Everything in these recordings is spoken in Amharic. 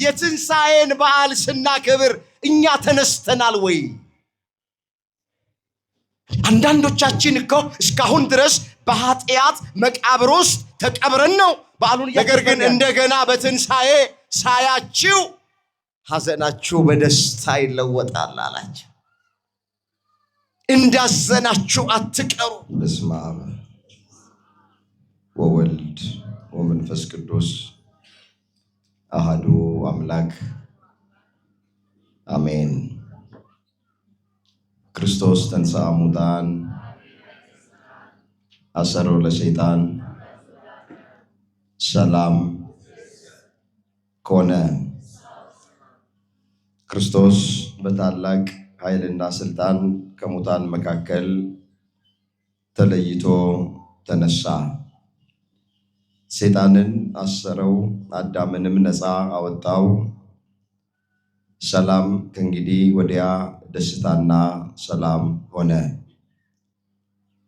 የትንሣኤን በዓል ስናከብር እኛ ተነስተናል ወይ? አንዳንዶቻችን እኮ እስካሁን ድረስ በኃጢአት መቃብር ውስጥ ተቀብረን ነው በዓሉን። ነገር ግን እንደገና በትንሣኤ ሳያችሁ ሐዘናችሁ በደስታ ይለወጣል አላቸው። እንዳዘናችሁ አትቀሩ። በስመ አብ ወወልድ ወመንፈስ ቅዱስ አሐዱ አምላክ አሜን። ክርስቶስ ተንሥአ እሙታን አሰሮ ለሰይጣን ሰላም ኮነ። ክርስቶስ በታላቅ ኃይልና ስልጣን ከሙታን መካከል ተለይቶ ተነሳ። ሰይጣንን አሰረው፣ አዳምንም ነፃ አወጣው። ሰላም ከእንግዲህ ወዲያ ደስታና ሰላም ሆነ።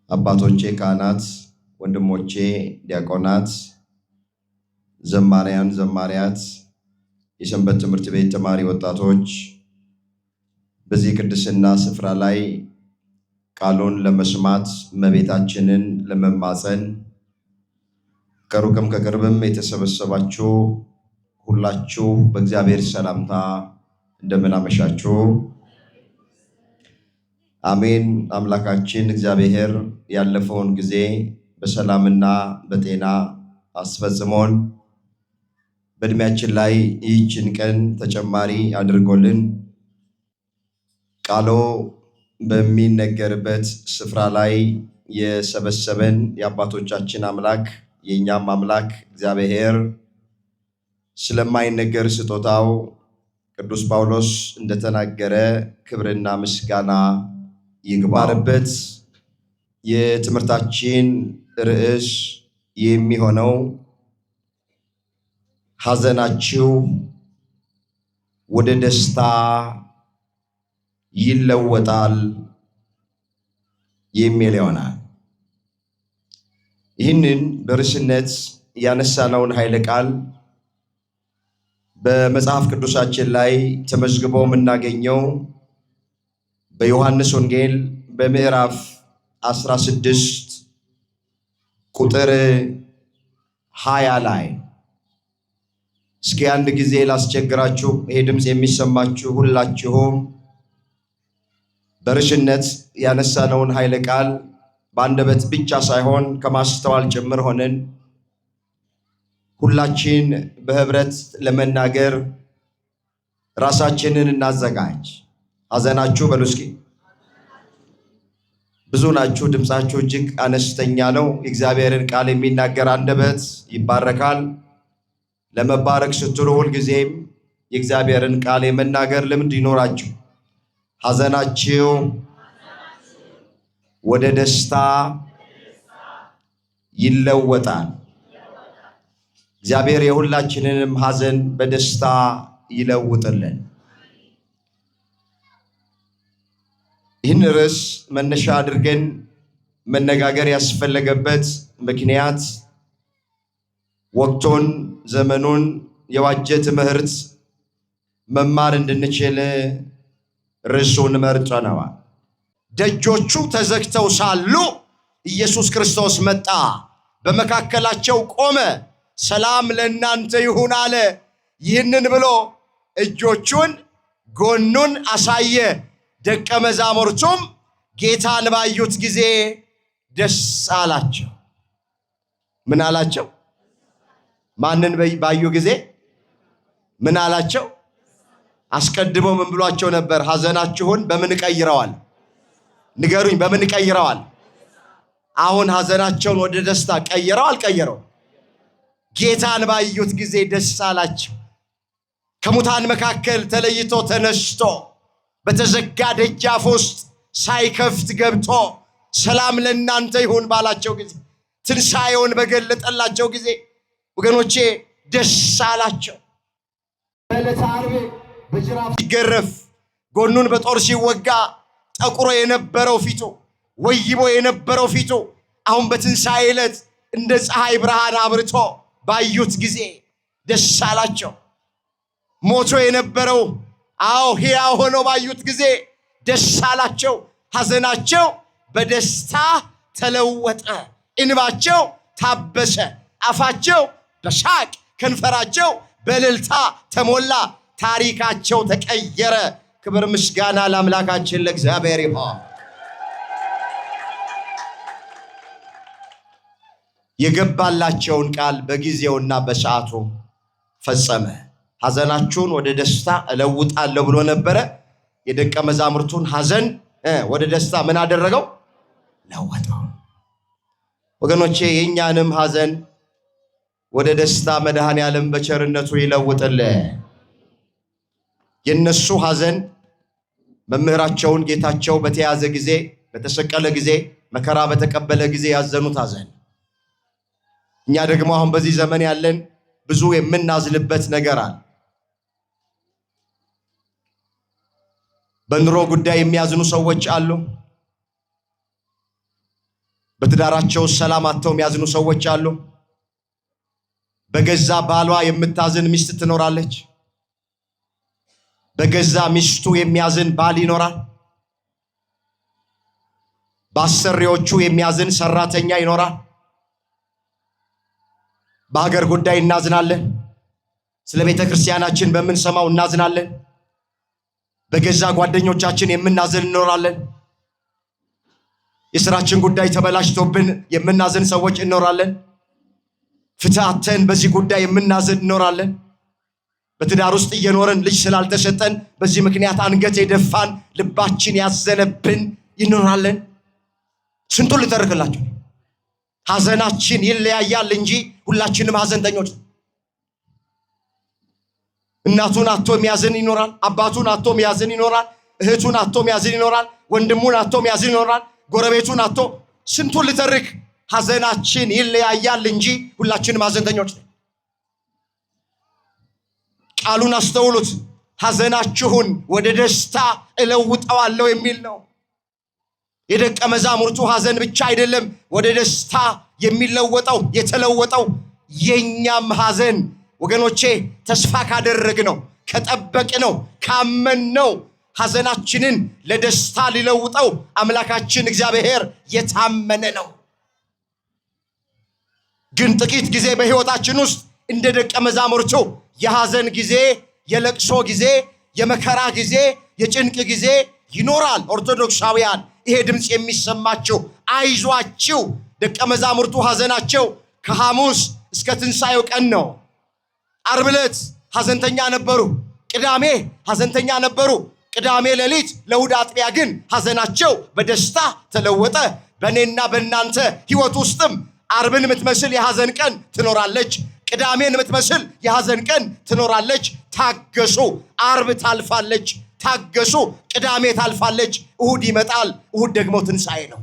አባቶቼ ካህናት፣ ወንድሞቼ ዲያቆናት፣ ዘማሪያን ዘማሪያት፣ የሰንበት ትምህርት ቤት ተማሪ ወጣቶች በዚህ ቅድስና ስፍራ ላይ ቃሉን ለመስማት እመቤታችንን ለመማፀን ከሩቅም ከቅርብም የተሰበሰባችሁ ሁላችሁ በእግዚአብሔር ሰላምታ እንደምን አመሻችሁ። አሜን። አምላካችን እግዚአብሔር ያለፈውን ጊዜ በሰላምና በጤና አስፈጽሞን በእድሜያችን ላይ ይህችን ቀን ተጨማሪ አድርጎልን ቃሉ በሚነገርበት ስፍራ ላይ የሰበሰበን የአባቶቻችን አምላክ የእኛም አምላክ እግዚአብሔር ስለማይነገር ስጦታው ቅዱስ ጳውሎስ እንደተናገረ ክብርና ምስጋና ይግባርበት። የትምህርታችን ርዕስ የሚሆነው ሐዘናችሁ ወደ ደስታ ይለወጣል የሚል ይሆናል። ይህንን በርዕስነት ያነሳነውን ኃይለ ቃል በመጽሐፍ ቅዱሳችን ላይ ተመዝግቦ የምናገኘው በዮሐንስ ወንጌል በምዕራፍ 16 ቁጥር 20 ላይ። እስኪ አንድ ጊዜ ላስቸግራችሁ፣ ይሄ ድምፅ የሚሰማችሁ ሁላችሁም በርዕስነት ያነሳነውን ኃይለ ቃል በአንደበት ብቻ ሳይሆን ከማስተዋል ጭምር ሆነን ሁላችን በህብረት ለመናገር ራሳችንን እናዘጋጅ። ሐዘናችሁ በሉ እስኪ። ብዙ ናችሁ፣ ድምፃችሁ እጅግ አነስተኛ ነው። የእግዚአብሔርን ቃል የሚናገር አንደበት ይባረካል። ለመባረክ ስትሉ ሁልጊዜም የእግዚአብሔርን ቃል የመናገር ልምድ ይኖራችሁ። ሐዘናችሁ ወደ ደስታ ይለወጣል። እግዚአብሔር የሁላችንንም ሐዘን በደስታ ይለውጥልን። ይህን ርዕስ መነሻ አድርገን መነጋገር ያስፈለገበት ምክንያት ወቅቱን ዘመኑን የዋጀ ትምህርት መማር እንድንችል ርዕሱን መርጠነዋል። ደጆቹ ተዘግተው ሳሉ ኢየሱስ ክርስቶስ መጣ፣ በመካከላቸው ቆመ፣ ሰላም ለእናንተ ይሁን አለ። ይህንን ብሎ እጆቹን ጎኑን አሳየ። ደቀ መዛሙርቱም ጌታን ባዩት ጊዜ ደስ አላቸው። ምን አላቸው? ማንን ባዩ ጊዜ ምን አላቸው? አስቀድሞ ምን ብሏቸው ነበር? ሐዘናችሁን በምን ቀይረዋል? ንገሩኝ፣ በምን ቀይረዋል? አሁን ሐዘናቸውን ወደ ደስታ ቀይረው አልቀየረው? ጌታን ባዩት ጊዜ ደስ አላቸው። ከሙታን መካከል ተለይቶ ተነስቶ በተዘጋ ደጃፍ ውስጥ ሳይከፍት ገብቶ ሰላም ለእናንተ ይሁን ባላቸው ጊዜ፣ ትንሣኤውን በገለጠላቸው ጊዜ ወገኖቼ ደስ አላቸው። በዕለተ ዓርብ በጅራፍ ሲገረፍ ጎኑን በጦር ሲወጋ ጠቁሮ የነበረው ፊቱ፣ ወይቦ የነበረው ፊቱ አሁን በትንሣኤ ዕለት እንደ ፀሐይ ብርሃን አብርቶ ባዩት ጊዜ ደስ አላቸው። ሞቶ የነበረው ሕያው ሆኖ ባዩት ጊዜ ደስ አላቸው። ሐዘናቸው በደስታ ተለወጠ። እንባቸው ታበሰ። አፋቸው በሳቅ ከንፈራቸው በእልልታ ተሞላ። ታሪካቸው ተቀየረ። ክብር ምስጋና ለአምላካችን ለእግዚአብሔር ይሁን። የገባላቸውን ቃል በጊዜውና በሰዓቱ ፈጸመ። ሐዘናችሁን ወደ ደስታ እለውጣለሁ ብሎ ነበረ። የደቀ መዛሙርቱን ሐዘን ወደ ደስታ ምን አደረገው? ለወጠው። ወገኖቼ የእኛንም ሐዘን ወደ ደስታ መድኃኔዓለም በቸርነቱ ይለውጥልን። የነሱ ሐዘን መምህራቸውን ጌታቸው በተያዘ ጊዜ፣ በተሰቀለ ጊዜ፣ መከራ በተቀበለ ጊዜ ያዘኑት ሐዘን፣ እኛ ደግሞ አሁን በዚህ ዘመን ያለን ብዙ የምናዝልበት ነገር አለ። በኑሮ ጉዳይ የሚያዝኑ ሰዎች አሉ። በትዳራቸው ሰላም አጥተው የሚያዝኑ ሰዎች አሉ። በገዛ ባሏ የምታዝን ሚስት ትኖራለች። በገዛ ሚስቱ የሚያዝን ባል ይኖራል። በአሰሪዎቹ የሚያዝን ሰራተኛ ይኖራል። በሀገር ጉዳይ እናዝናለን። ስለ ቤተ ክርስቲያናችን በምንሰማው እናዝናለን። በገዛ ጓደኞቻችን የምናዝን እንኖራለን። የሥራችን ጉዳይ ተበላሽቶብን የምናዝን ሰዎች እንኖራለን። ፍትህ አጥተን በዚህ ጉዳይ የምናዝን እንኖራለን። በትዳር ውስጥ እየኖርን ልጅ ስላልተሰጠን በዚህ ምክንያት አንገት የደፋን ልባችን ያዘነብን ይኖራለን። ስንቱን ልተርክላችሁ። ሐዘናችን ይለያያል እንጂ ሁላችንም ሐዘንተኞች። እናቱን አጥቶ የሚያዝን ይኖራል። አባቱን አጥቶ የሚያዝን ይኖራል። እህቱን አጥቶ የሚያዝን ይኖራል። ወንድሙን አጥቶ የሚያዝን ይኖራል። ጎረቤቱን አጥቶ ስንቱን ልተርክ። ሐዘናችን ይለያያል እንጂ ሁላችንም ሐዘንተኞች። ቃሉን አስተውሉት። ሐዘናችሁን ወደ ደስታ እለውጠዋለሁ የሚል ነው። የደቀ መዛሙርቱ ሐዘን ብቻ አይደለም ወደ ደስታ የሚለወጠው የተለወጠው። የኛም ሐዘን ወገኖቼ ተስፋ ካደረግነው፣ ከጠበቅነው፣ ካመንነው ሐዘናችንን ለደስታ ሊለውጠው አምላካችን እግዚአብሔር የታመነ ነው። ግን ጥቂት ጊዜ በሕይወታችን ውስጥ እንደ ደቀ መዛሙርቱ የሐዘን ጊዜ፣ የለቅሶ ጊዜ፣ የመከራ ጊዜ፣ የጭንቅ ጊዜ ይኖራል። ኦርቶዶክሳውያን ይሄ ድምፅ የሚሰማችሁ አይዟችሁ። ደቀ መዛሙርቱ ሐዘናቸው ከሐሙስ እስከ ትንሣኤው ቀን ነው። ዓርብ ዕለት ሐዘንተኛ ነበሩ። ቅዳሜ ሐዘንተኛ ነበሩ። ቅዳሜ ሌሊት ለእሑድ አጥቢያ ግን ሐዘናቸው በደስታ ተለወጠ። በእኔና በእናንተ ሕይወት ውስጥም ዓርብን የምትመስል የሐዘን ቀን ትኖራለች። ቅዳሜን የምትመስል የሐዘን ቀን ትኖራለች። ታገሱ። ዓርብ ታልፋለች። ታገሱ። ቅዳሜ ታልፋለች። እሑድ ይመጣል። እሑድ ደግሞ ትንሣኤ ነው።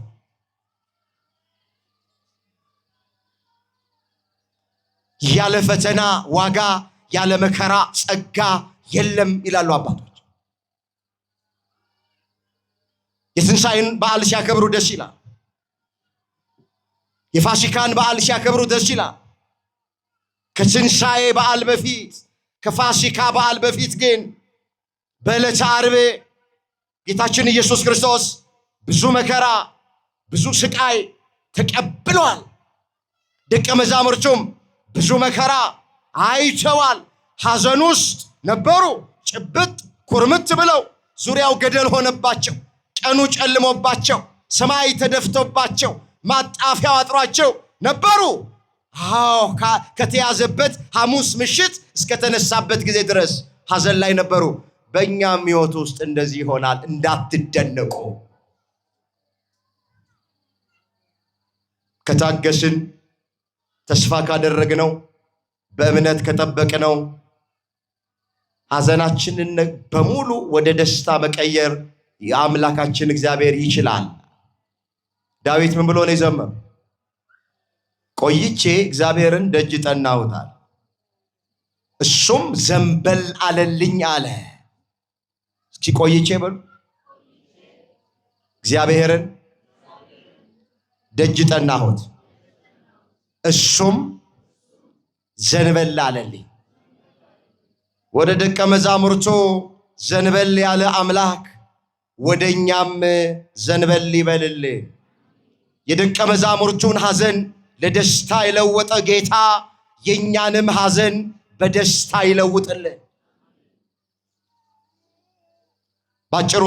ያለ ፈተና ዋጋ፣ ያለ መከራ ጸጋ የለም ይላሉ አባቶች። የትንሣኤን በዓል ሲያከብሩ ደስ ይላል። የፋሲካን በዓል ሲያከብሩ ደስ ይላል። ከትንሣኤ በዓል በፊት ከፋሲካ በዓል በፊት ግን በዕለተ ዓርብ ጌታችን ኢየሱስ ክርስቶስ ብዙ መከራ ብዙ ስቃይ ተቀብሏል። ደቀ መዛሙርቱም ብዙ መከራ አይተዋል። ሐዘን ውስጥ ነበሩ። ጭብጥ ኩርምት ብለው ዙሪያው ገደል ሆነባቸው። ቀኑ ጨልሞባቸው፣ ሰማይ ተደፍቶባቸው፣ ማጣፊያው አጥሯቸው ነበሩ። ከተያዘበት ሐሙስ ምሽት እስከተነሳበት ጊዜ ድረስ ሐዘን ላይ ነበሩ። በእኛም ሕይወት ውስጥ እንደዚህ ይሆናል። እንዳትደነቁ። ከታገስን፣ ተስፋ ካደረግነው፣ በእምነት ከጠበቅነው ሐዘናችንን በሙሉ ወደ ደስታ መቀየር የአምላካችን እግዚአብሔር ይችላል። ዳዊት ምን ብሎ ነው የዘመረው? ቆይቼ እግዚአብሔርን ደጅ ጠናሁታል፣ እሱም ዘንበል አለልኝ አለ። እስኪ ቆይቼ በሉ። እግዚአብሔርን ደጅ ጠናሁት፣ እሱም ዘንበል አለልኝ። ወደ ደቀ መዛሙርቱ ዘንበል ያለ አምላክ ወደኛም ዘንበል ይበልል። የደቀ መዛሙርቱን ሐዘን ለደስታ የለወጠ ጌታ የኛንም ሐዘን በደስታ ይለውጥልን። ባጭሩ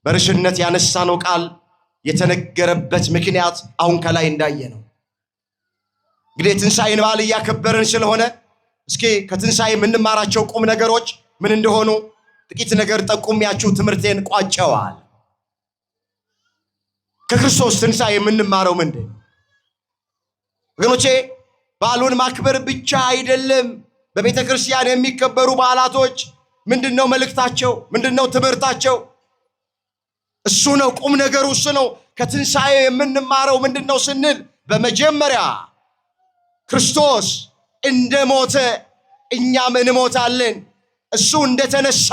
በርሽነት ያነሳነው ቃል የተነገረበት ምክንያት አሁን ከላይ እንዳየነው እንግዲህ ትንሣኤን በዓል እያከበርን ስለሆነ እስኪ ከትንሣኤ የምንማራቸው ቁም ነገሮች ምን እንደሆኑ ጥቂት ነገር ጠቁሚያችሁ ትምህርቴን ቋጨዋል። ከክርስቶስ ትንሣኤ የምንማረው ምንድን ነው? ወገኖቼ በዓሉን ማክበር ብቻ አይደለም። በቤተ ክርስቲያን የሚከበሩ በዓላቶች ምንድነው መልእክታቸው? ምንድነው ትምህርታቸው? እሱ ነው ቁም ነገሩ፣ እሱ ነው። ከትንሣኤ የምንማረው ምንድነው ስንል በመጀመሪያ ክርስቶስ እንደሞተ እኛም እንሞታለን፣ እሱ እንደተነሳ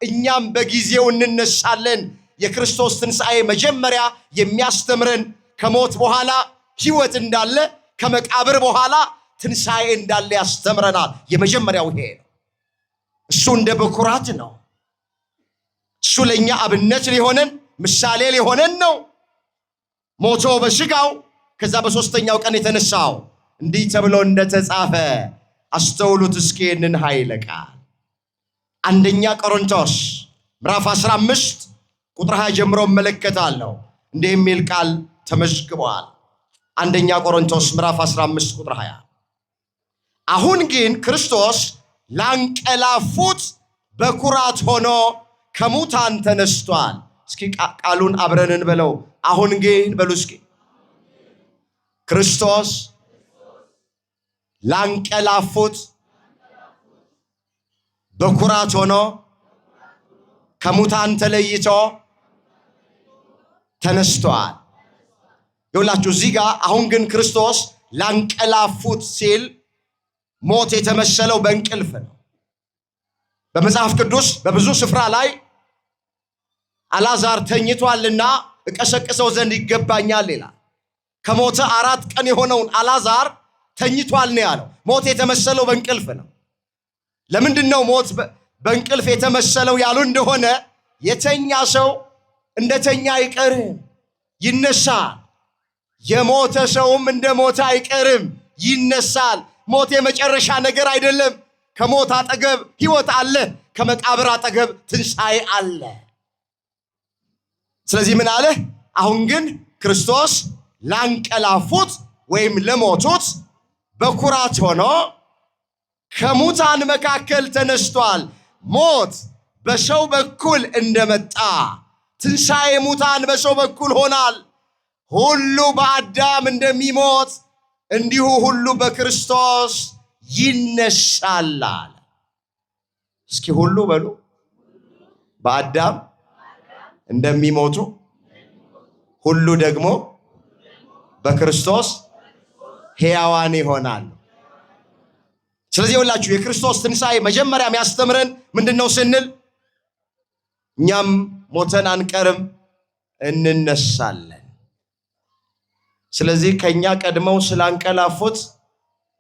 እኛም በጊዜው እንነሳለን። የክርስቶስ ትንሣኤ መጀመሪያ የሚያስተምረን ከሞት በኋላ ሕይወት እንዳለ፣ ከመቃብር በኋላ ትንሣኤ እንዳለ ያስተምረናል። የመጀመሪያው ይሄ ነው። እሱ እንደ በኩራት ነው። እሱ ለኛ አብነት ሊሆነን ምሳሌ ሊሆነን ነው። ሞቶ በሥጋው ከዛ በሦስተኛው ቀን የተነሳው እንዲህ ተብሎ እንደተጻፈ አስተውሉት እስኪ ይህንን ኃይለ ቃል አንደኛ ቆሮንቶስ ምዕራፍ 15 ቁጥር 20 ጀምሮ እመለከታለሁ። እንዲህ የሚል ቃል ተመዝግቧል። አንደኛ ቆሮንቶስ ምዕራፍ 15 ቁጥር 20 አሁን ግን ክርስቶስ ላንቀላፉት በኩራት ሆኖ ከሙታን ተነስቷል። እስኪ ቃሉን አብረን እንበለው። አሁን ግን በሉ እስኪ ክርስቶስ ላንቀላፉት በኩራት ሆኖ ከሙታን ተለይቶ ተነስቷል። ይኸውላችሁ እዚህ ጋር አሁን ግን ክርስቶስ ላንቀላፉት ሲል ሞት የተመሰለው በእንቅልፍ ነው። በመጽሐፍ ቅዱስ በብዙ ስፍራ ላይ አልዓዛር ተኝቷልና እቀሰቅሰው ዘንድ ይገባኛል ይላል። ከሞተ 4 ቀን የሆነውን አልዓዛር ተኝቷል ነው ያለው። ሞት የተመሰለው በእንቅልፍ ነው። ለምንድን ነው ሞት በእንቅልፍ የተመሰለው ያሉ እንደሆነ የተኛ ሰው እንደተኛ አይቀርም፣ ይነሳል። የሞተ ሰውም እንደ ሞተ አይቀርም፣ ይነሳል። ሞት የመጨረሻ ነገር አይደለም። ከሞት አጠገብ ሕይወት አለ፣ ከመቃብር አጠገብ ትንሣኤ አለ። ስለዚህ ምን አለ? አሁን ግን ክርስቶስ ላንቀላፉት ወይም ለሞቱት በኩራት ሆኖ ከሙታን መካከል ተነስቷል። ሞት በሰው በኩል እንደመጣ ትንሣኤ ሙታን በሰው በኩል ሆናል። ሁሉ በአዳም እንደሚሞት እንዲሁ ሁሉ በክርስቶስ ይነሳል። እስኪ ሁሉ በሉ። በአዳም እንደሚሞቱ ሁሉ ደግሞ በክርስቶስ ሕያዋን ይሆናል። ስለዚህ ሁላችሁ የክርስቶስ ትንሣኤ መጀመሪያ የሚያስተምረን ምንድነው ስንል እኛም ሞተን አንቀርም፣ እንነሳለን። ስለዚህ ከኛ ቀድመው ስላንቀላፉት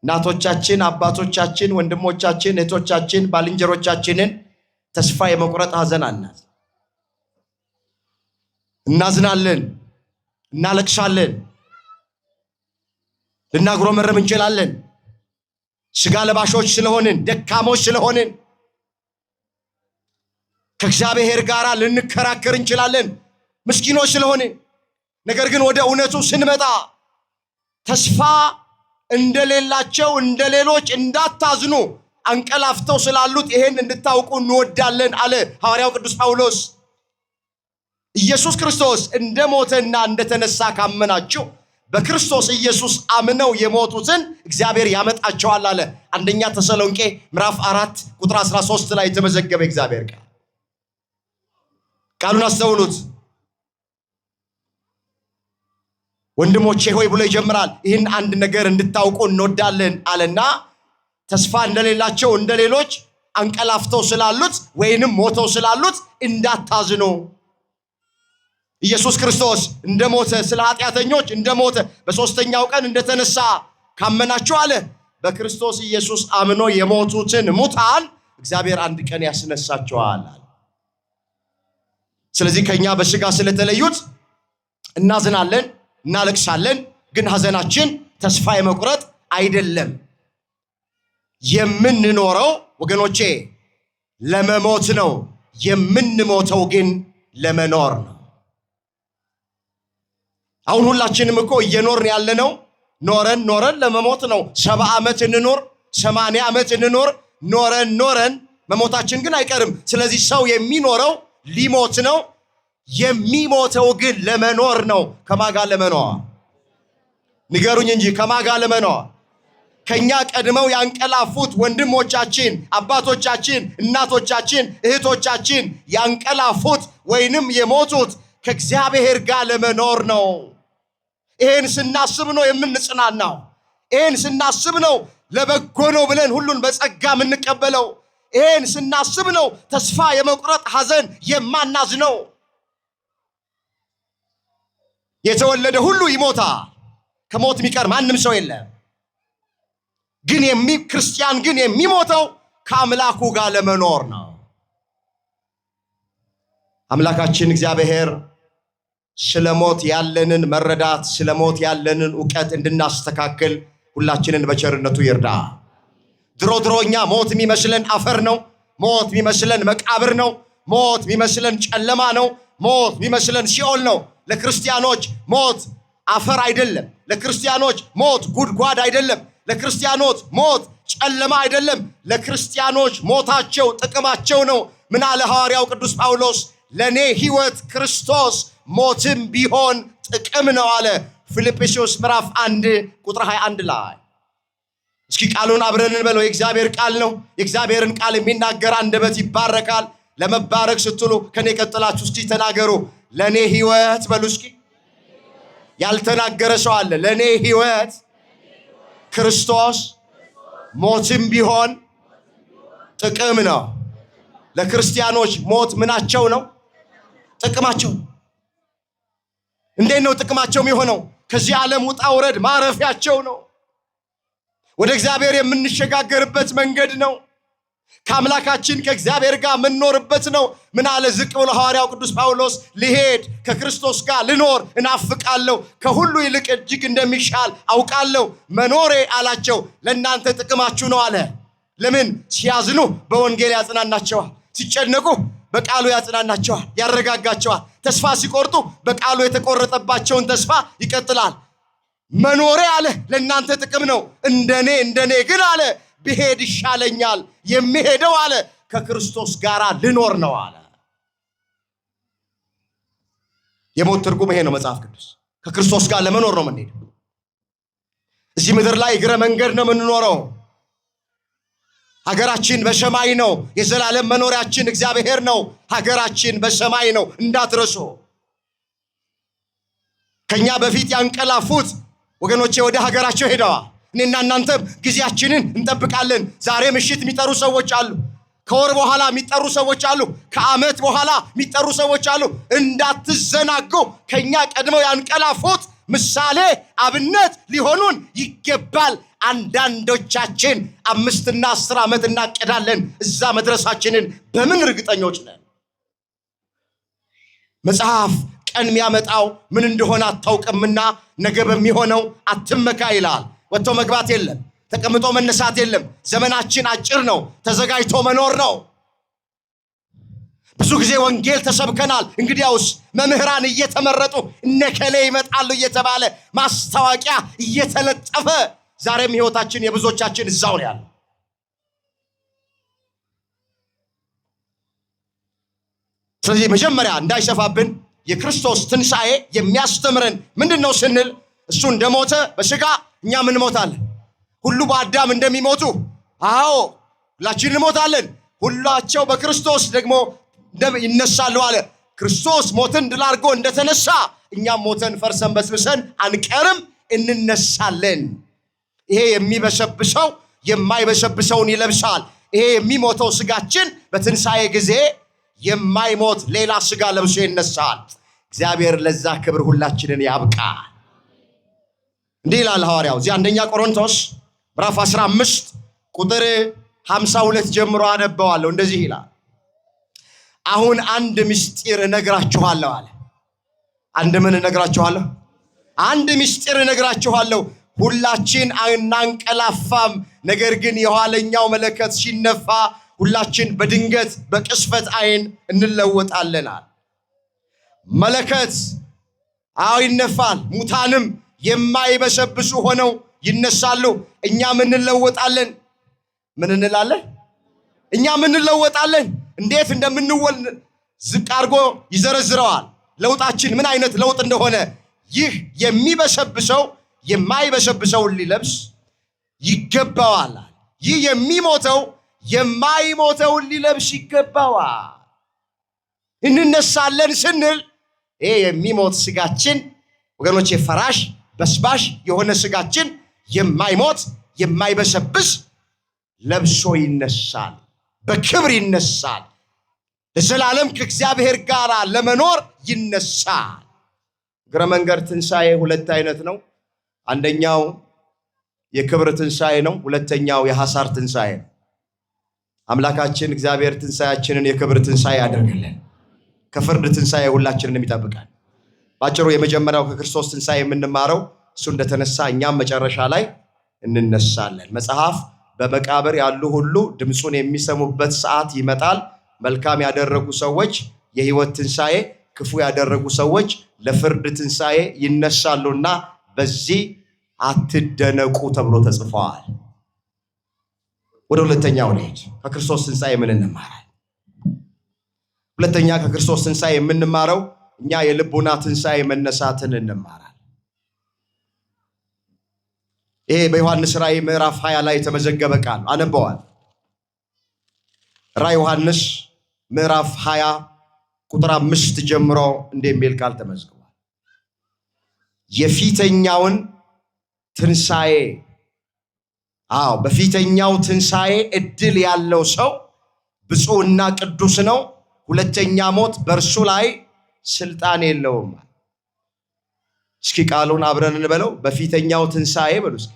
እናቶቻችን፣ አባቶቻችን፣ ወንድሞቻችን፣ እህቶቻችን፣ ባልንጀሮቻችንን ተስፋ የመቁረጥ ሐዘን አናት። እናዝናለን፣ እናለቅሳለን፣ ልናጉረመረም እንችላለን። ሥጋ ለባሾች ስለሆንን፣ ደካሞች ስለሆንን ከእግዚአብሔር ጋር ልንከራከር እንችላለን፣ ምስኪኖች ስለሆንን። ነገር ግን ወደ እውነቱ ስንመጣ ተስፋ እንደሌላቸው እንደሌሎች እንዳታዝኑ አንቀላፍተው ስላሉት ይሄን እንድታውቁ እንወዳለን አለ ሐዋርያው ቅዱስ ጳውሎስ። ኢየሱስ ክርስቶስ እንደሞተና እንደተነሳ ካመናችሁ በክርስቶስ ኢየሱስ አምነው የሞቱትን እግዚአብሔር ያመጣቸዋል አለ። አንደኛ ተሰሎንቄ ምዕራፍ 4 ቁጥር 13 ላይ የተመዘገበ እግዚአብሔር ቃል። ቃሉን አስተውሉት። ወንድሞቼ ሆይ ብሎ ይጀምራል። ይህን አንድ ነገር እንድታውቁ እንወዳለን አለና ተስፋ እንደሌላቸው እንደሌሎች አንቀላፍተው ስላሉት ወይንም ሞተው ስላሉት እንዳታዝኑ። ኢየሱስ ክርስቶስ እንደሞተ ስለ ኃጢአተኞች እንደሞተ በሦስተኛው ቀን እንደተነሳ ካመናችሁ አለ በክርስቶስ ኢየሱስ አምኖ የሞቱትን ሙታን እግዚአብሔር አንድ ቀን ያስነሳቸዋል። ስለዚህ ከኛ በስጋ ስለተለዩት እናዝናለን፣ እናለቅሳለን። ግን ሐዘናችን ተስፋ የመቁረጥ አይደለም። የምንኖረው ወገኖቼ ለመሞት ነው። የምንሞተው ግን ለመኖር ነው። አሁን ሁላችንም እኮ እየኖርን ያለነው ኖረን ለመሞት ነው። 70 ዓመት እንኖር፣ 80 ዓመት እንኖር፣ ኖረን መሞታችን ግን አይቀርም። ስለዚህ ሰው የሚኖረው ሊሞት ነው። የሚሞተው ግን ለመኖር ነው። ከማጋ ለመኖር ንገሩኝ እንጂ ከማጋ ለመኖር። ከኛ ቀድመው ያንቀላፉት ወንድሞቻችን፣ አባቶቻችን፣ እናቶቻችን፣ እህቶቻችን ያንቀላፉት ወይንም የሞቱት ከእግዚአብሔር ጋር ለመኖር ነው። ይሄን ስናስብ ነው የምንጽናናው። ይሄን ስናስብ ነው ለበጎ ነው ብለን ሁሉን በጸጋ የምንቀበለው። ይሄን ስናስብ ነው ተስፋ የመቁረጥ ሐዘን የማናዝነው። የተወለደ ሁሉ ይሞታል። ከሞት የሚቀር ማንም ሰው የለም። ግን ክርስቲያን ግን የሚሞተው ከአምላኩ ጋር ለመኖር ነው። አምላካችን እግዚአብሔር ስለ ሞት ያለንን መረዳት፣ ስለ ሞት ያለንን ዕውቀት እንድናስተካክል ሁላችንን በቸርነቱ ይርዳ። ድሮ እኛ ሞት የሚመስለን አፈር ነው። ሞት የሚመስለን መቃብር ነው። ሞት የሚመስለን ጨለማ ነው። ሞት የሚመስለን ሲኦል ነው። ለክርስቲያኖች ሞት አፈር አይደለም። ለክርስቲያኖች ሞት ጉድጓድ አይደለም። ለክርስቲያኖች ሞት ጨለማ አይደለም። ለክርስቲያኖች ሞታቸው ጥቅማቸው ነው። ምን አለ ሐዋርያው ቅዱስ ጳውሎስ? ለኔ ሕይወት ክርስቶስ ሞትም ቢሆን ጥቅም ነው አለ። ፊልጵስዩስ ምዕራፍ 1 ቁጥር 21 ላይ እስኪ ቃሉን አብረን እንበለው። የእግዚአብሔር ቃል ነው። የእግዚአብሔርን ቃል የሚናገር አንደበት ይባረካል። ለመባረክ ስትሉ ከኔ ቀጥላችሁ እስኪ ተናገሩ። ለኔ ሕይወት በሉ እስኪ። ያልተናገረ ሰው አለ? ለኔ ሕይወት ክርስቶስ ሞትም ቢሆን ጥቅም ነው። ለክርስቲያኖች ሞት ምናቸው ነው? ጥቅማቸው። እንዴት ነው ጥቅማቸው የሚሆነው? ከዚህ ዓለም ውጣ ውረድ ማረፊያቸው ነው። ወደ እግዚአብሔር የምንሸጋገርበት መንገድ ነው። ከአምላካችን ከእግዚአብሔር ጋር የምንኖርበት ነው። ምን አለ ዝቅ ብሎ ሐዋርያው ቅዱስ ጳውሎስ? ልሄድ ከክርስቶስ ጋር ልኖር እናፍቃለሁ፣ ከሁሉ ይልቅ እጅግ እንደሚሻል አውቃለሁ። መኖሬ አላቸው ለእናንተ ጥቅማችሁ ነው አለ። ለምን? ሲያዝኑ በወንጌል ያጽናናቸዋል። ሲጨነቁ በቃሉ ያጽናናቸዋል፣ ያረጋጋቸዋል። ተስፋ ሲቆርጡ በቃሉ የተቆረጠባቸውን ተስፋ ይቀጥላል። መኖሬ አለ ለእናንተ ጥቅም ነው። እንደኔ ግን አለ ብሄድ ይሻለኛል። የሚሄደው አለ ከክርስቶስ ጋር ልኖር ነው አለ። የሞት ትርጉም ይሄ ነው። መጽሐፍ ቅዱስ ከክርስቶስ ጋር ለመኖር ነው የምንሄደው። እዚህ ምድር ላይ እግረ መንገድ ነው የምንኖረው። ሀገራችን በሰማይ ነው። የዘላለም መኖሪያችን እግዚአብሔር ነው። ሀገራችን በሰማይ ነው እንዳትረሱ። ከኛ በፊት ያንቀላፉት ወገኖቼ ወደ ሀገራቸው ሄደዋል። እኔና እናንተም ጊዜያችንን እንጠብቃለን። ዛሬ ምሽት የሚጠሩ ሰዎች አሉ። ከወር በኋላ የሚጠሩ ሰዎች አሉ። ከዓመት በኋላ የሚጠሩ ሰዎች አሉ። እንዳትዘናጉ። ከኛ ቀድመው ያንቀላፉት ምሳሌ አብነት ሊሆኑን ይገባል። አንዳንዶቻችን 5 እና 10 ዓመት እናቀዳለን። እዛ መድረሳችንን በምን እርግጠኞች ነን? መጽሐፍ ቀን የሚያመጣው ምን እንደሆነ አታውቅምና ነገ በሚሆነው አትመካ ይላል። ወጥቶ መግባት የለም፣ ተቀምጦ መነሳት የለም። ዘመናችን አጭር ነው። ተዘጋጅቶ መኖር ነው። ብዙ ጊዜ ወንጌል ተሰብከናል። እንግዲያውስ መምህራን እየተመረጡ እነከሌ ይመጣሉ እየተባለ ማስታወቂያ እየተለጠፈ ዛሬም ሕይወታችን የብዙዎቻችን እዛው ነው ያለው። ስለዚህ መጀመሪያ እንዳይሰፋብን የክርስቶስ ትንሣኤ የሚያስተምረን ምንድን ነው ስንል እሱ እንደሞተ በሥጋ እኛም እንሞታለን። ሁሉ በአዳም እንደሚሞቱ አዎ ሁላችን እንሞታለን። ሁላቸው በክርስቶስ ደግሞ ይነሳሉ አለ። ክርስቶስ ሞትን ድል አድርጎ እንደተነሳ እኛም ሞተን ፈርሰን በስብሰን አንቀርም፣ እንነሳለን። ይሄ የሚበሰብሰው የማይበሰብሰውን ይለብሳል። ይሄ የሚሞተው ሥጋችን በትንሣኤ ጊዜ የማይሞት ሌላ ሥጋ ለብሶ ይነሳል። እግዚአብሔር ለዛ ክብር ሁላችንን ያብቃ። እንዲህ ይላል ሐዋርያው እዚህ 1 ቆሮንቶስ ምዕራፍ 15 ቁጥር 52 ጀምሮ አነበዋለሁ። እንደዚህ ይላል። አሁን አንድ ምስጢር እነግራችኋለሁ አለ። አንድ ምን እነግራችኋለሁ? አንድ ምስጢር እነግራችኋለሁ። ሁላችን አናንቀላፋም፣ ነገር ግን የኋለኛው መለከት ሲነፋ ሁላችን በድንገት በቅስፈት ዓይን እንለወጣለን አለ። መለከት ይነፋል፣ ሙታንም የማይበሰብሱ ሆነው ይነሳሉ። እኛም እንለወጣለን። ምን እንላለን? እኛም እንለወጣለን። እንዴት እንደምንወልድ ዝቅ አድርጎ ይዘረዝረዋል። ለውጣችን ምን አይነት ለውጥ እንደሆነ ይህ የሚበሰብሰው የማይበሰብሰውን ሊለብስ ይገባዋል። ይህ የሚሞተው የማይሞተውን ሊለብስ ይገባዋል። እንነሳለን ስንል ይሄ የሚሞት ስጋችን ወገኖቼ፣ ፈራሽ በስባሽ የሆነ ስጋችን የማይሞት የማይበሰብስ ለብሶ ይነሳል፣ በክብር ይነሳል። ለዘላለም ከእግዚአብሔር ጋር ለመኖር ይነሳል። እግረ መንገድ ትንሣኤ ሁለት አይነት ነው። አንደኛው የክብር ትንሣኤ ነው። ሁለተኛው የሐሳር ትንሣኤ ነው። አምላካችን እግዚአብሔር ትንሣኤያችንን የክብር ትንሣኤ ያደርግልን። ከፍርድ ትንሣኤ ሁላችንን ይጠብቃል። ባጭሩ የመጀመሪያው ከክርስቶስ ትንሣኤ የምንማረው እሱ እንደተነሳ እኛም መጨረሻ ላይ እንነሳለን። መጽሐፍ በመቃብር ያሉ ሁሉ ድምፁን የሚሰሙበት ሰዓት ይመጣል። መልካም ያደረጉ ሰዎች የሕይወት ትንሣኤ፣ ክፉ ያደረጉ ሰዎች ለፍርድ ትንሣኤ ይነሳሉና በዚህ አትደነቁ ተብሎ ተጽፈዋል። ወደ ሁለተኛው ልሄድ። ከክርስቶስ ትንሣኤ ምን እንማራለን? ሁለተኛ ከክርስቶስ ትንሣኤ የምንማረው እኛ የልቡና ትንሣኤ መነሳትን እንማራለን። ይሄ በዮሐንስ ራእይ ምዕራፍ 20 ላይ የተመዘገበ ቃል አነበዋል። ራእይ ዮሐንስ ምዕራፍ 20 ቁጥር 5 ጀምሮ እንደሚል ቃል ተመዝግቧል። የፊተኛውን ትንሣኤ በፊተኛው ትንሣኤ እድል ያለው ሰው ብፁዕና ቅዱስ ነው። ሁለተኛ ሞት በእርሱ ላይ ስልጣን የለውም። እስኪ ቃሉን አብረን እንበለው። በፊተኛው ትንሣኤ በሉ እስኪ።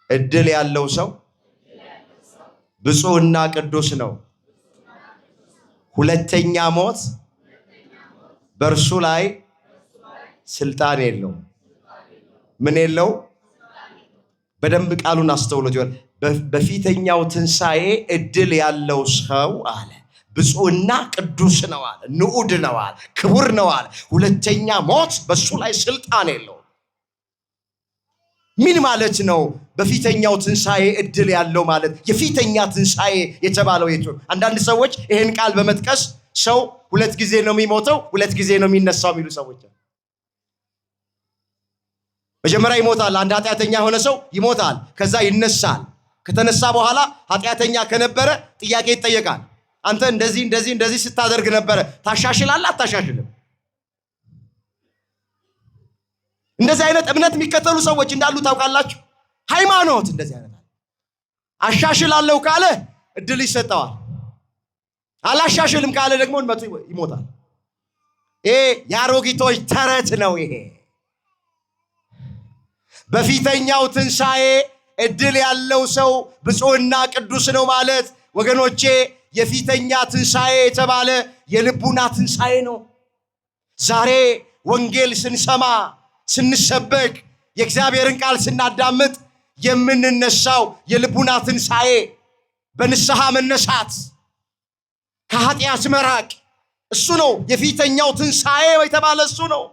እድል ያለው ሰው ብፁዕና ቅዱስ ነው። ሁለተኛ ሞት በእርሱ ላይ ስልጣን የለውም። ምን የለው? በደንብ ቃሉን አስተውሎት ይሆን። በፊተኛው ትንሣኤ እድል ያለው ሰው አለ ብፁዕና ቅዱስ ነው አለ፣ ንዑድ ነው አለ፣ ክቡር ነው አለ። ሁለተኛ ሞት በሱ ላይ ስልጣን የለው። ምን ማለት ነው? በፊተኛው ትንሣኤ እድል ያለው ማለት የፊተኛ ትንሣኤ የተባለው የቱ? አንዳንድ ሰዎች ይህን ቃል በመጥቀስ ሰው ሁለት ጊዜ ነው የሚሞተው፣ ሁለት ጊዜ ነው የሚነሳው የሚሉ ሰዎች። መጀመሪያ ይሞታል። አንድ ኃጢአተኛ የሆነ ሰው ይሞታል፣ ከዛ ይነሳል። ከተነሳ በኋላ ኃጢአተኛ ከነበረ ጥያቄ ይጠየቃል። አንተ እንደዚህ ስታደርግ ነበረ፣ ታሻሽላለህ አታሻሽልም? እንደዚህ አይነት እምነት የሚከተሉ ሰዎች እንዳሉ ታውቃላችሁ። ሃይማኖት እንደዚህ አይነት አሻሽላለሁ ካለ እድል ይሰጠዋል፣ አላሻሽልም ካለ ደግሞ ይሞታል። ይሄ የአሮጊቶች ተረት ነው። ይሄ በፊተኛው ትንሣኤ እድል ያለው ሰው ብፁዕና ቅዱስ ነው ማለት ወገኖቼ፣ የፊተኛ ትንሣኤ የተባለ የልቡና ትንሣኤ ነው። ዛሬ ወንጌል ስንሰማ ስንሰበክ የእግዚአብሔርን ቃል ስናዳምጥ የምንነሳው የልቡና ትንሣኤ፣ በንስሐ መነሳት፣ ከኃጢአት መራቅ፣ እሱ ነው የፊተኛው ትንሣኤ የተባለ እሱ ነው።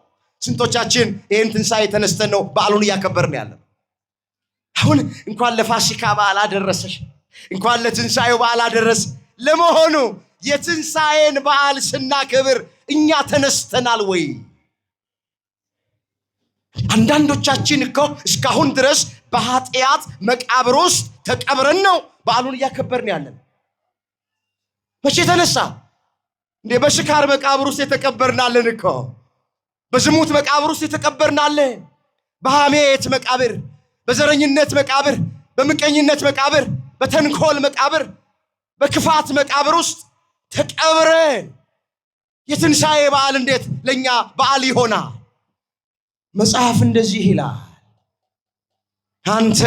ስንቶቻችን ይህን ትንሣኤ ተነስተን ነው በዓሉን እያከበርን ያለን? አሁን እንኳን ለፋሲካ በዓል አደረሰሽ፣ እንኳን ለትንሣኤው በዓል አደረስ። ለመሆኑ የትንሣኤን በዓል ስናከብር እኛ ተነስተናል ወይ? አንዳንዶቻችን እኮ እስካሁን ድረስ በኃጢአት መቃብር ውስጥ ተቀብረን ነው በዓሉን እያከበርን ያለን። መቼ ተነሳ እንዴ? በስካር መቃብር ውስጥ የተቀበርናለን እኮ፣ በዝሙት መቃብር ውስጥ የተቀበርናለን፣ በሐሜት መቃብር፣ በዘረኝነት መቃብር፣ በምቀኝነት መቃብር፣ በተንኮል መቃብር፣ በክፋት መቃብር ውስጥ ተቀብረን የትንሣኤ በዓል እንዴት ለኛ በዓል ይሆናል? መጽሐፍ እንደዚህ ይላል። አንተ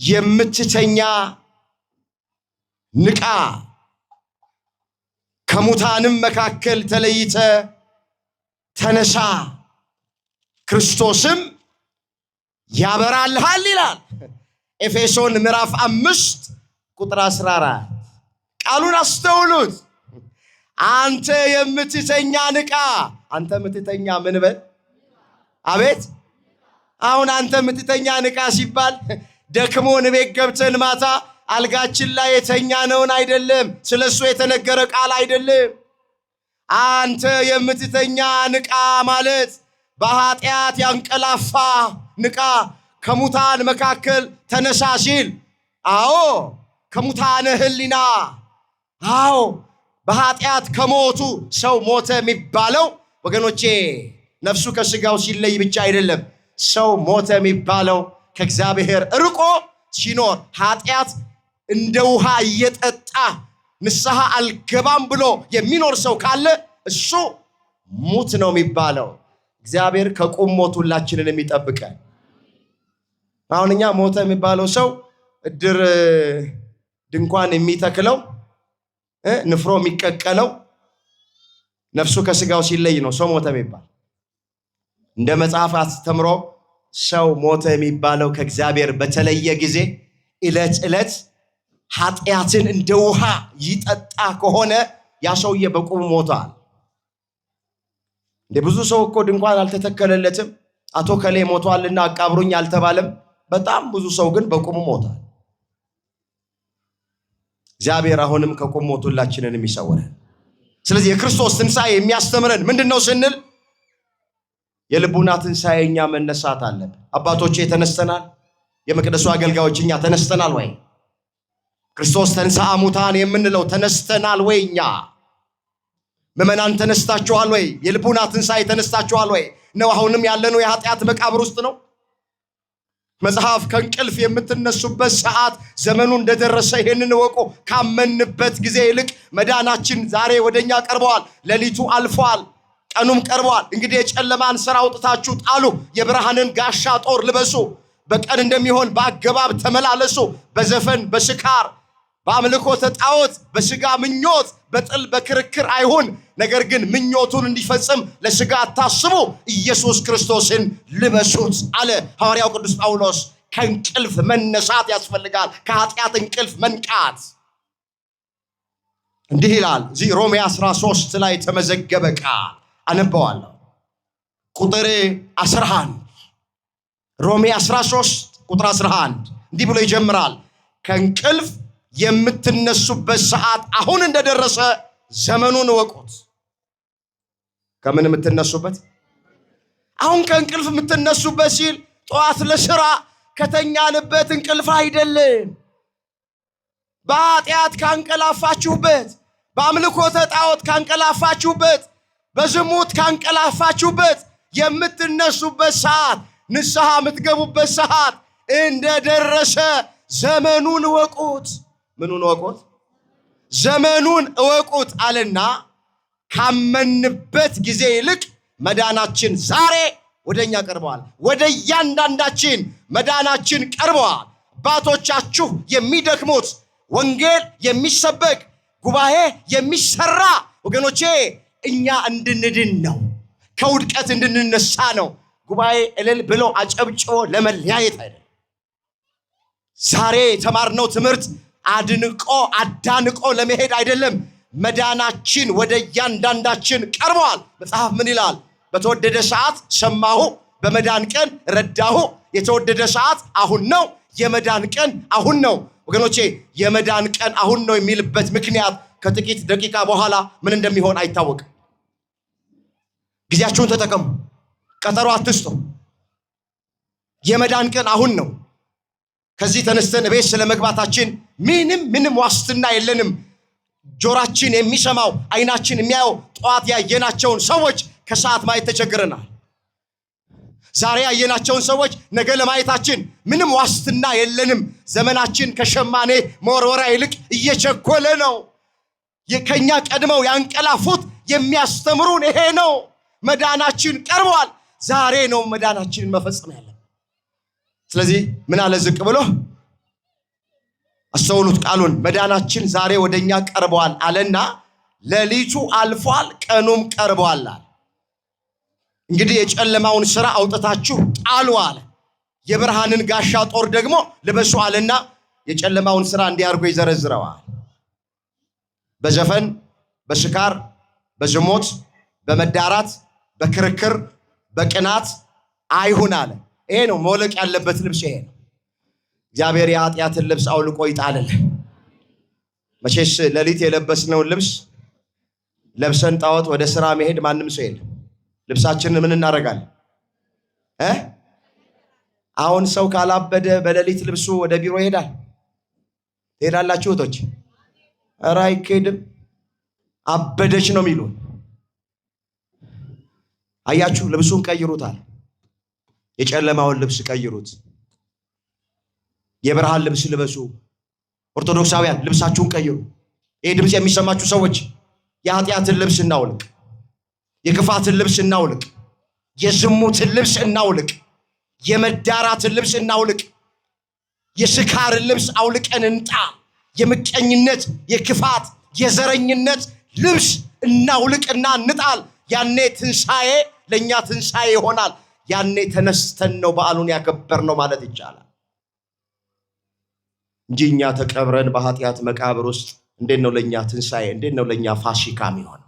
የምትተኛ ንቃ፣ ከሙታንም መካከል ተለይተ ተነሳ፣ ክርስቶስም ያበራልሃል ይላል። ኤፌሶን ምዕራፍ 5 ቁጥር 14። ቃሉን አስተውሉት። አንተ የምትተኛ ንቃ። አንተ የምትተኛ ምን በል? አቤት። አሁን አንተ የምትተኛ ንቃ ሲባል ደክሞን ቤት ገብተን ማታ አልጋችን ላይ የተኛነውን አይደለም። ስለሱ የተነገረ ቃል አይደለም። አንተ የምትተኛ ንቃ ማለት በኃጢአት ያንቀላፋ ንቃ፣ ከሙታን መካከል ተነሳ ሲል፣ አዎ ከሙታነ ሕሊና፣ አዎ በኃጢአት ከሞቱ ሰው ሞተ የሚባለው ወገኖቼ ነፍሱ ከስጋው ሲለይ ብቻ አይደለም። ሰው ሞተ የሚባለው ከእግዚአብሔር ርቆ ሲኖር ኃጢአት እንደ ውሃ እየጠጣ ንስሐ አልገባም ብሎ የሚኖር ሰው ካለ እሱ ሙት ነው የሚባለው። እግዚአብሔር ከቁም ሞት ሁላችንን የሚጠብቀን። አሁን እኛ ሞተ የሚባለው ሰው እድር ድንኳን የሚተክለው ንፍሮ የሚቀቀለው ነፍሱ ከስጋው ሲለይ ነው ሰው ሞተ የሚባል። እንደ መጽሐፍ አስተምሮ ሰው ሞተ የሚባለው ከእግዚአብሔር በተለየ ጊዜ ዕለት ዕለት ኃጢአትን እንደ ውሃ ይጠጣ ከሆነ ያ ሰውዬ በቁም ሞቷል። እንደ ብዙ ሰው እኮ ድንኳን አልተተከለለትም፣ አቶ ከሌ ሞቷልና አቃብሩኝ አልተባለም። በጣም ብዙ ሰው ግን በቁም ሞቷል። እግዚአብሔር አሁንም ከቁም ሞት ሁላችንን የሚሰውረን። ስለዚህ የክርስቶስ ትንሣኤ የሚያስተምረን ምንድነው ስንል የልቡና ትንሣኤ እኛ መነሳት አለብን። አባቶቼ ተነስተናል። የመቅደሱ አገልጋዮች እኛ ተነስተናል ወይ? ክርስቶስ ተንሥአ እሙታን የምንለው ተነስተናል ወይ? እኛ ምዕመናን ተነስታችኋል ወይ? የልቡና ትንሣኤ ተነስታችኋል ወይ? ነው አሁንም ያለነው የኃጢአት መቃብር ውስጥ ነው? መጽሐፍ ከእንቅልፍ የምትነሱበት ሰዓት ዘመኑ እንደደረሰ ይሄንን ወቁ። ካመንበት ጊዜ ይልቅ መዳናችን ዛሬ ወደኛ ቀርበዋል። ሌሊቱ አልፏል፣ ቀኑም ቀርበዋል። እንግዲህ የጨለማን ሥራ አውጥታችሁ ጣሉ፣ የብርሃንን ጋሻ ጦር ልበሱ። በቀን እንደሚሆን በአገባብ ተመላለሱ። በዘፈን በስካር በአምልኮተ ጣዖት በስጋ ምኞት በጥል በክርክር አይሁን። ነገር ግን ምኞቱን እንዲፈጽም ለስጋ አታስቡ፣ ኢየሱስ ክርስቶስን ልበሱት አለ ሐዋርያው ቅዱስ ጳውሎስ። ከእንቅልፍ መነሳት ያስፈልጋል። ከኃጢአት እንቅልፍ መንቃት። እንዲህ ይላል እዚህ ሮሜ 13 ላይ ተመዘገበ ቃል አነበዋለሁ። ቁጥር 11 ሮሜ 13 ቁጥር 11 እንዲህ ብሎ ይጀምራል። ከእንቅልፍ የምትነሱበት ሰዓት አሁን እንደደረሰ ዘመኑን እወቁት። ከምን የምትነሱበት? አሁን ከእንቅልፍ የምትነሱበት ሲል ጠዋት ለሥራ ከተኛንበት እንቅልፍ አይደለም። በኃጢአት ካንቀላፋችሁበት፣ በአምልኮተ ጣዖት ካንቀላፋችሁበት፣ በዝሙት ካንቀላፋችሁበት የምትነሱበት ሰዓት፣ ንስሐ የምትገቡበት ሰዓት እንደደረሰ ዘመኑን እወቁት። ምኑን እወቁት? ዘመኑን እወቁት አለና ካመንበት ጊዜ ይልቅ መዳናችን ዛሬ ወደኛ ቀርበዋል። ወደ እያንዳንዳችን መዳናችን ቀርበዋል። አባቶቻችሁ የሚደክሙት ወንጌል የሚሰበክ ጉባኤ የሚሰራ ወገኖቼ እኛ እንድንድን ነው፣ ከውድቀት እንድንነሳ ነው። ጉባኤ እልል ብሎ አጨብጭቦ ለመለያየት አይደለም። ዛሬ የተማርነው ትምህርት አዳንቆ ለመሄድ አይደለም። መዳናችን ወደ እያንዳንዳችን ቀርበዋል። መጽሐፍ ምን ይላል? በተወደደ ሰዓት ሰማሁ፣ በመዳን ቀን ረዳሁ። የተወደደ ሰዓት አሁን ነው፣ የመዳን ቀን አሁን ነው። ወገኖቼ የመዳን ቀን አሁን ነው የሚልበት ምክንያት ከጥቂት ደቂቃ በኋላ ምን እንደሚሆን አይታወቅም። ጊዜያችሁን ተጠቀሙ፣ ቀጠሮ አትስጡ። የመዳን ቀን አሁን ነው። ከዚህ ተነስተን ቤት ስለመግባታችን ምንም ዋስትና የለንም። ጆሮአችን የሚሰማው አይናችን የሚያየው ጠዋት ያየናቸውን ሰዎች ከሰዓት ማየት ተቸግረናል። ዛሬ ያየናቸውን ሰዎች ነገ ለማየታችን ምንም ዋስትና የለንም። ዘመናችን ከሸማኔ መወርወሪያ ይልቅ እየቸኮለ ነው። ከኛ ቀድመው ያንቀላፉት የሚያስተምሩን ይሄ ነው። መዳናችን ቀርቧል። ዛሬ ነው መዳናችንን መፈጸም ያለን። ስለዚህ ምን አለ ዝቅ ብሎ? አስተውሉት ቃሉን። መዳናችን ዛሬ ወደኛ ቀርቧል አለና ሌሊቱ አልፏል ቀኑም ቀርቧል አለ። እንግዲህ የጨለማውን ሥራ አውጥታችሁ ጣሉ አለ። የብርሃንን ጋሻ ጦር ደግሞ ልበሱ አለና የጨለማውን ሥራ እንዲያርጎ ይዘረዝረዋል። በዘፈን፣ በስካር፣ በዝሙት፣ በመዳራት፣ በክርክር፣ በቅናት አይሁን አለ። ይሄ ነው መውለቅ ያለበት ልብስ ይሄ ነው። እግዚአብሔር የኃጢአትን ልብስ አውልቆ ይጣልልን። መቼስ ሌሊት የለበስነውን ልብስ ለብሰን ጣዖት ወደ ሥራ መሄድ ማንም ሰው የለም። ልብሳችንን ምን እናደርጋለን? አሁን ሰው ካላበደ በሌሊት ልብሱ ወደ ቢሮ ይሄዳል? ትሄዳላችሁ እህቶች? ኧረ አይኬድም። አበደች ነው የሚሉን። አያችሁ፣ ልብሱን ቀይሩታል። የጨለማውን ልብስ ቀይሩት። የብርሃን ልብስ ልበሱ። ኦርቶዶክሳውያን ልብሳችሁን ቀይሩ። ይህ ድምፅ የሚሰማችሁ ሰዎች የኃጢአትን ልብስ እናውልቅ፣ የክፋትን ልብስ እናውልቅ፣ የዝሙትን ልብስ እናውልቅ፣ የመዳራትን ልብስ እናውልቅ፣ የስካርን ልብስ አውልቀን እንጣ። የምቀኝነት፣ የክፋት፣ የዘረኝነት ልብስ እናውልቅና እንጣል። ያኔ ትንሣኤ ለእኛ ትንሣኤ ይሆናል። ያኔ ተነስተን ነው በዓሉን ያከበርነው ማለት ይቻላል እንጂ እኛ ተቀብረን በኃጢአት መቃብር ውስጥ እንዴት ነው ለእኛ ትንሣኤ? እንዴት ነው ለእኛ ፋሲካ የሚሆነው?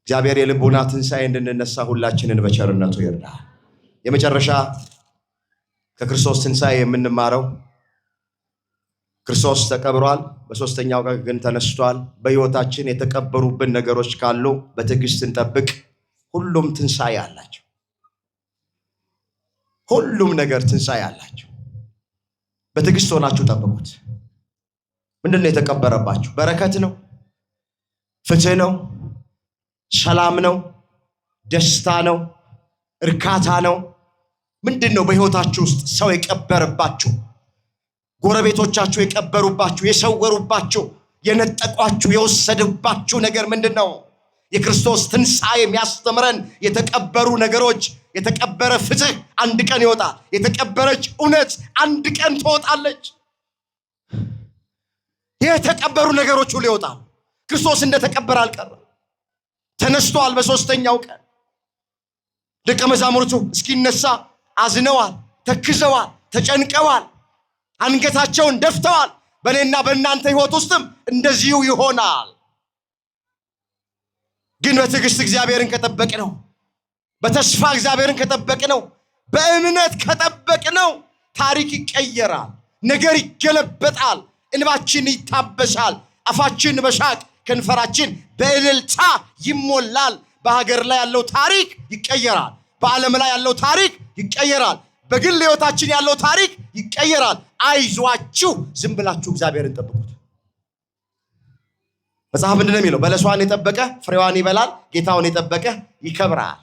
እግዚአብሔር የልቡና ትንሣኤ እንድንነሳ ሁላችንን በቸርነቱ ይርዳል። የመጨረሻ ከክርስቶስ ትንሣኤ የምንማረው ክርስቶስ ተቀብሯል፣ በሦስተኛው ቀን ግን ተነስቷል። በሕይወታችን የተቀበሩብን ነገሮች ካሉ በትዕግስት እንጠብቅ። ሁሉም ትንሣኤ አላቸው። ሁሉም ነገር ትንሣኤ አላቸው። በትዕግስት ሆናችሁ ጠብቁት። ምንድን ነው የተቀበረባችሁ? በረከት ነው? ፍትህ ነው? ሰላም ነው? ደስታ ነው? እርካታ ነው? ምንድን ነው በሕይወታችሁ ውስጥ ሰው የቀበረባችሁ? ጎረቤቶቻችሁ የቀበሩባችሁ፣ የሰወሩባችሁ፣ የነጠቋችሁ፣ የወሰዱባችሁ ነገር ምንድን ነው? የክርስቶስ ትንሣኤ የሚያስተምረን የተቀበሩ ነገሮች፣ የተቀበረ ፍትህ አንድ ቀን ይወጣል። የተቀበረች እውነት አንድ ቀን ትወጣለች። የተቀበሩ ነገሮች ሁሉ ይወጣሉ። ክርስቶስ እንደተቀበረ አልቀረም፣ ተነስቷል። በሦስተኛው ቀን ደቀ መዛሙርቱ እስኪነሳ አዝነዋል፣ ተክዘዋል፣ ተጨንቀዋል፣ አንገታቸውን ደፍተዋል። በእኔና በእናንተ ሕይወት ውስጥም እንደዚሁ ይሆናል። ግን በትዕግስት እግዚአብሔርን ከጠበቅነው፣ በተስፋ እግዚአብሔርን ከጠበቅነው፣ በእምነት ከጠበቅነው ታሪክ ይቀየራል፣ ነገር ይገለበጣል፣ እንባችን ይታበሳል፣ አፋችን በሳቅ ከንፈራችን በእልልታ ይሞላል። በሀገር ላይ ያለው ታሪክ ይቀየራል። በዓለም ላይ ያለው ታሪክ ይቀየራል። በግል ሕይወታችን ያለው ታሪክ ይቀየራል። አይዟችሁ፣ ዝም ብላችሁ እግዚአብሔርን ጠብቁት። መጽሐፍ ምንድን ነው የሚለው? በለሷን የጠበቀ ፍሬዋን ይበላል፣ ጌታውን የጠበቀ ይከብራል።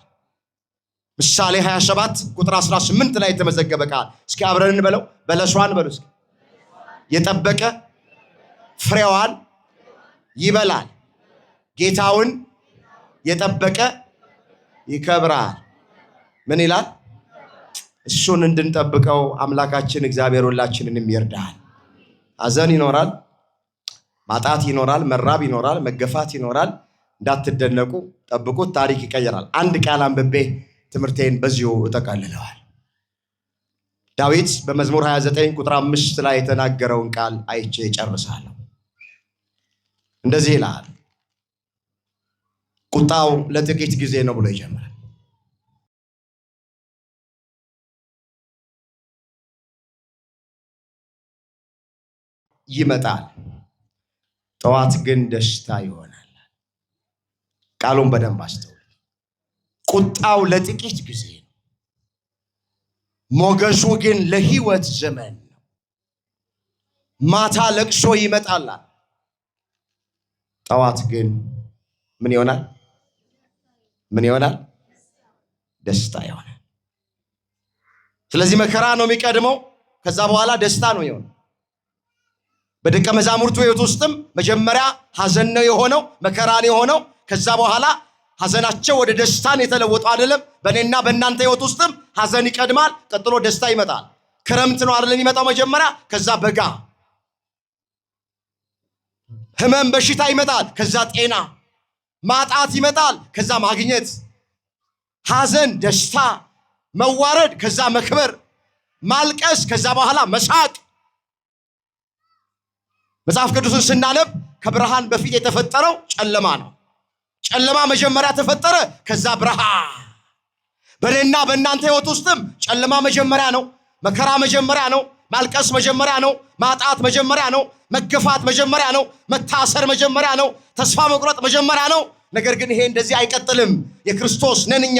ምሳሌ 27 ቁጥር 18 ላይ የተመዘገበ ቃል። እስኪ አብረን እንበለው። በለሷን በሉ እስኪ። የጠበቀ ፍሬዋን ይበላል፣ ጌታውን የጠበቀ ይከብራል። ምን ይላል? እሱን እንድንጠብቀው አምላካችን እግዚአብሔር ሁላችንንም ይርዳል። ሐዘን ይኖራል፣ ማጣት ይኖራል፣ መራብ ይኖራል፣ መገፋት ይኖራል። እንዳትደነቁ፣ ጠብቁት፣ ታሪክ ይቀየራል። አንድ ቃል አንብቤ ትምህርቴን በዚሁ እጠቃልለዋል። ዳዊት በመዝሙር 29 ቁጥር 5 ላይ የተናገረውን ቃል አይቼ ጨርሳለሁ። እንደዚህ ይላል፣ ቁጣው ለጥቂት ጊዜ ነው ብሎ ይጀምራል። ይመጣል፣ ጠዋት ግን ደስታ ይሆናል። ቃሉን በደንብ አስተውል። ቁጣው ለጥቂት ጊዜ ነው፣ ሞገሱ ግን ለሕይወት ዘመን ነው። ማታ ለቅሶ ይመጣል፣ ጠዋት ግን ምን ይሆናል? ምን ይሆናል? ደስታ ይሆናል። ስለዚህ መከራ ነው የሚቀድመው፣ ከዛ በኋላ ደስታ ነው የሆነው። በደቀ መዛሙርቱ ሕይወት ውስጥም መጀመሪያ ሐዘን ነው የሆነው፣ መከራ ነው የሆነው። ከዛ በኋላ ሐዘናቸው ወደ ደስታን የተለወጡ አይደለም። በእኔና በእናንተ ህይወት ውስጥም ሐዘን ይቀድማል፣ ቀጥሎ ደስታ ይመጣል። ክረምት ነው አይደለም የሚመጣው መጀመሪያ፣ ከዛ በጋ፣ ህመም በሽታ ይመጣል፣ ከዛ ጤና፣ ማጣት ይመጣል፣ ከዛ ማግኘት፣ ሐዘን ደስታ፣ መዋረድ ከዛ መክበር፣ ማልቀስ ከዛ በኋላ መሳቅ። መጽሐፍ ቅዱስን ስናነብ ከብርሃን በፊት የተፈጠረው ጨለማ ነው። ጨለማ መጀመሪያ ተፈጠረ፣ ከዛ ብርሃን። በእኔና በእናንተ ህይወት ውስጥም ጨለማ መጀመሪያ ነው፣ መከራ መጀመሪያ ነው፣ ማልቀስ መጀመሪያ ነው፣ ማጣት መጀመሪያ ነው፣ መገፋት መጀመሪያ ነው፣ መታሰር መጀመሪያ ነው፣ ተስፋ መቁረጥ መጀመሪያ ነው። ነገር ግን ይሄ እንደዚህ አይቀጥልም። የክርስቶስ ነን እኛ።